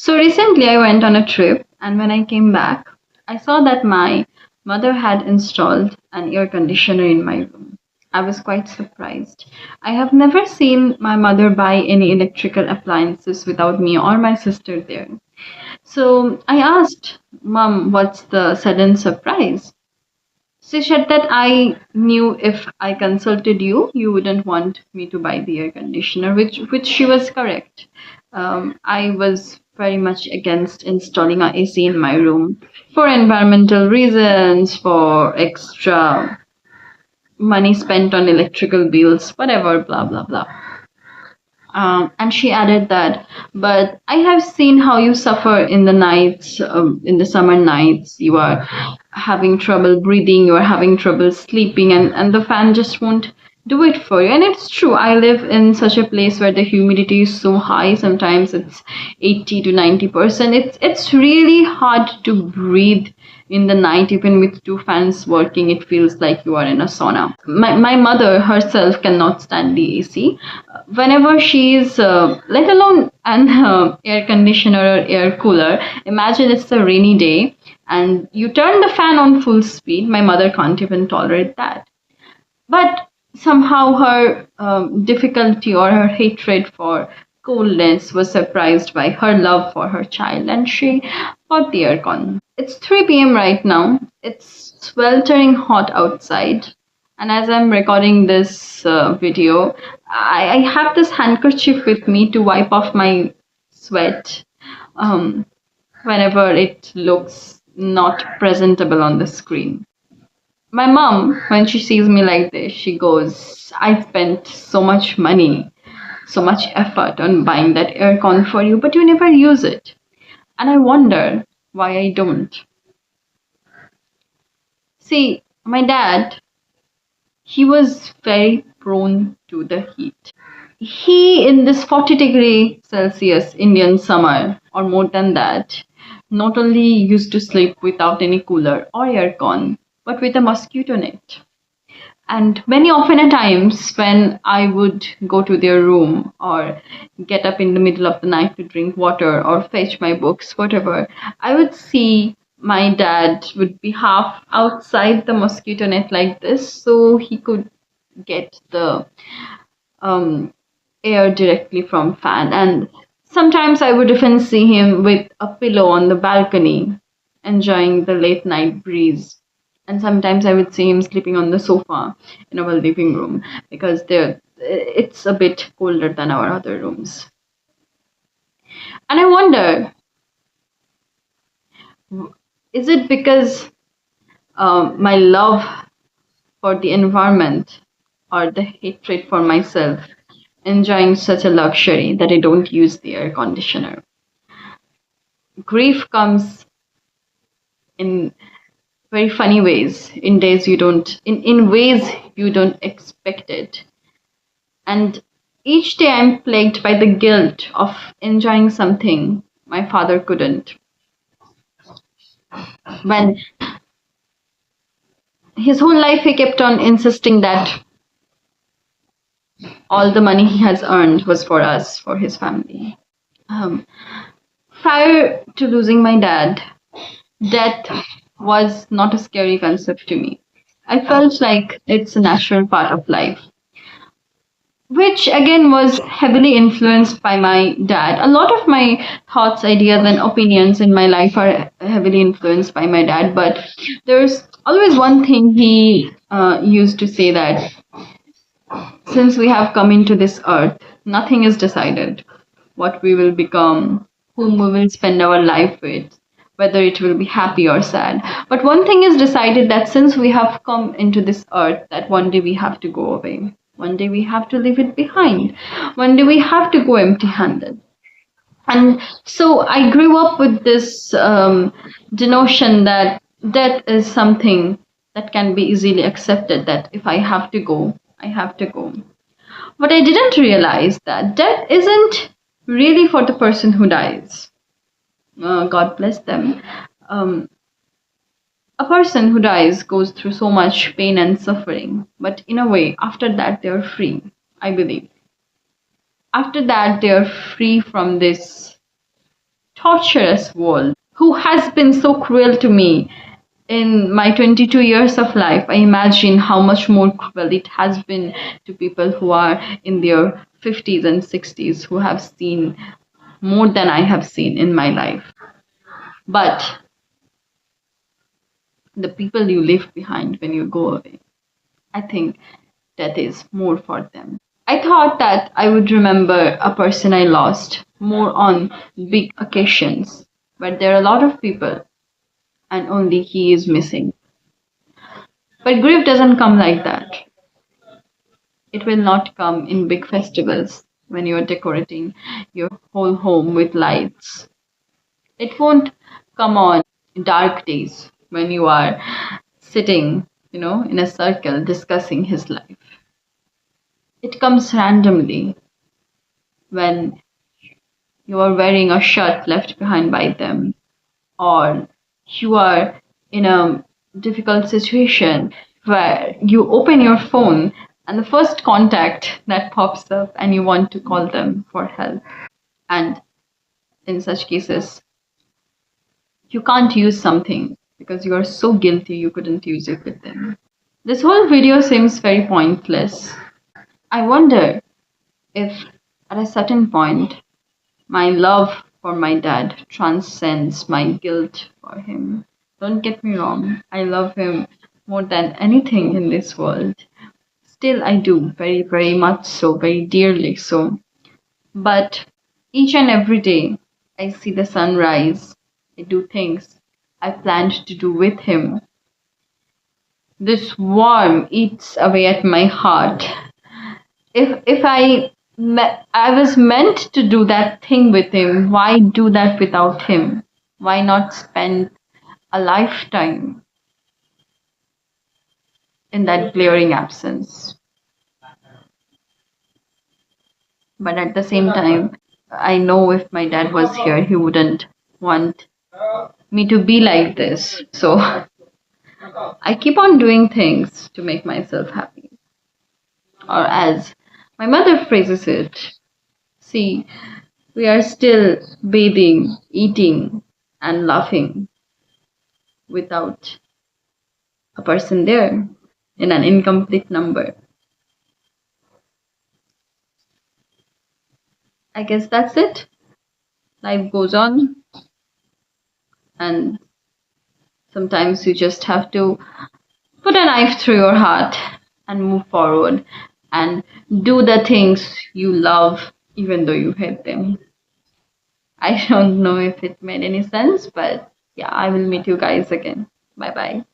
So recently I went on a trip, and when I came back, I saw that my mother had installed an air conditioner in my room. I was quite surprised. I have never seen my mother buy any electrical appliances without me or my sister there. So I asked, Mom, what's the sudden surprise? She said that I knew if I consulted you, you wouldn't want me to buy the air conditioner, which she was correct. I was very much against installing a AC in my room for environmental reasons, for extra money spent on electrical bills, whatever, blah blah blah. And she added that, but I have seen how you suffer in the nights, in the summer nights. You are having trouble breathing, you are having trouble sleeping, and the fan just won't do it for you. And it's true, I live in such a place where the humidity is so high, sometimes it's 80 to 90%. It's really hard to breathe in the night, even with two fans working. It feels like you are in a sauna. My mother herself cannot stand the AC. Whenever she's, let alone an air conditioner or air cooler, imagine it's a rainy day and you turn the fan on full speed. My mother can't even tolerate that. But somehow her difficulty or her hatred for coolness was surprised by her love for her child, and she bought the aircon. It's 3 p.m. right now. It's sweltering hot outside. And as I'm recording this video, I have this handkerchief with me to wipe off my sweat um, whenever it looks not presentable on the screen. My mom, when she sees me like this, she goes, I spent so much money, so much effort on buying that aircon for you, but you never use it. And I wonder why I don't. See, my dad, he was very prone to the heat. He, in this 40-degree Celsius Indian summer, or more than that, not only used to sleep without any cooler or aircon, but with a mosquito net. And many often at times when I would go to their room or get up in the middle of the night to drink water or fetch my books, whatever, I would see my dad would be half outside the mosquito net like this so he could get the um, air directly from fan. And sometimes I would even see him with a pillow on the balcony enjoying the late night breeze. And sometimes I would see him sleeping on the sofa in our living room because there it's a bit colder than our other rooms. And I wonder, is it because my love for the environment or the hatred for myself enjoying such a luxury that I don't use the air conditioner? Grief comes in very funny ways, in days you don't, in ways you don't expect it. And each day I'm plagued by the guilt of enjoying something my father couldn't. When his whole life he kept on insisting that all the money he has earned was for us, for his family. Um, Prior to losing my dad, death was not a scary concept to me. I felt like it's a natural part of life, which again was heavily influenced by my dad. A lot of my thoughts, ideas, and opinions in my life are heavily influenced by my dad, but there's always one thing he used to say, that since we have come into this earth, nothing is decided. What we will become, whom we will spend our life with, whether it will be happy or sad. But one thing is decided, that since we have come into this earth, that one day we have to go away. One day we have to leave it behind. One day we have to go empty handed. And so I grew up with this denotion that death is something that can be easily accepted, that if I have to go, I have to go. But I didn't realize that death isn't really for the person who dies. God bless them. Um, a person who dies goes through so much pain and suffering, but in a way, after that, they're free, I believe. After that, they're free from this torturous world, who has been so cruel to me in my 22 years of life. I imagine how much more cruel it has been to people who are in their 50s and 60s, who have seen more than I have seen in my life. But the people you leave behind when you go away, I think death is more for them. I thought that I would remember a person I lost more on big occasions, but there are a lot of people and only he is missing. But grief doesn't come like that. It will not come in big festivals when you're decorating your whole home with lights. It won't come on dark days when you are sitting, in a circle discussing his life. It comes randomly when you are wearing a shirt left behind by them, or you are in a difficult situation where you open your phone and the first contact that pops up and you want to call them for help. And in such cases, you can't use something because you are so guilty you couldn't use it with them. This whole video seems very pointless. I wonder if at a certain point my love for my dad transcends my guilt for him. Don't get me wrong, I love him more than anything in this world. Still, I do, very, very much so, very dearly so. But each and every day, I see the sun rise. I do things I planned to do with him. This worm eats away at my heart. If I was meant to do that thing with him, why do that without him? Why not spend a lifetime in that glaring absence? But at the same time, I know if my dad was here, he wouldn't want me to be like this. So I keep on doing things to make myself happy. Or as my mother phrases it, see, we are still bathing, eating, and laughing without a person there in an incomplete number. I guess that's it. Life goes on, and sometimes you just have to put a knife through your heart and move forward and do the things you love even though you hate them. I don't know if it made any sense, but yeah, I will meet you guys again. Bye bye.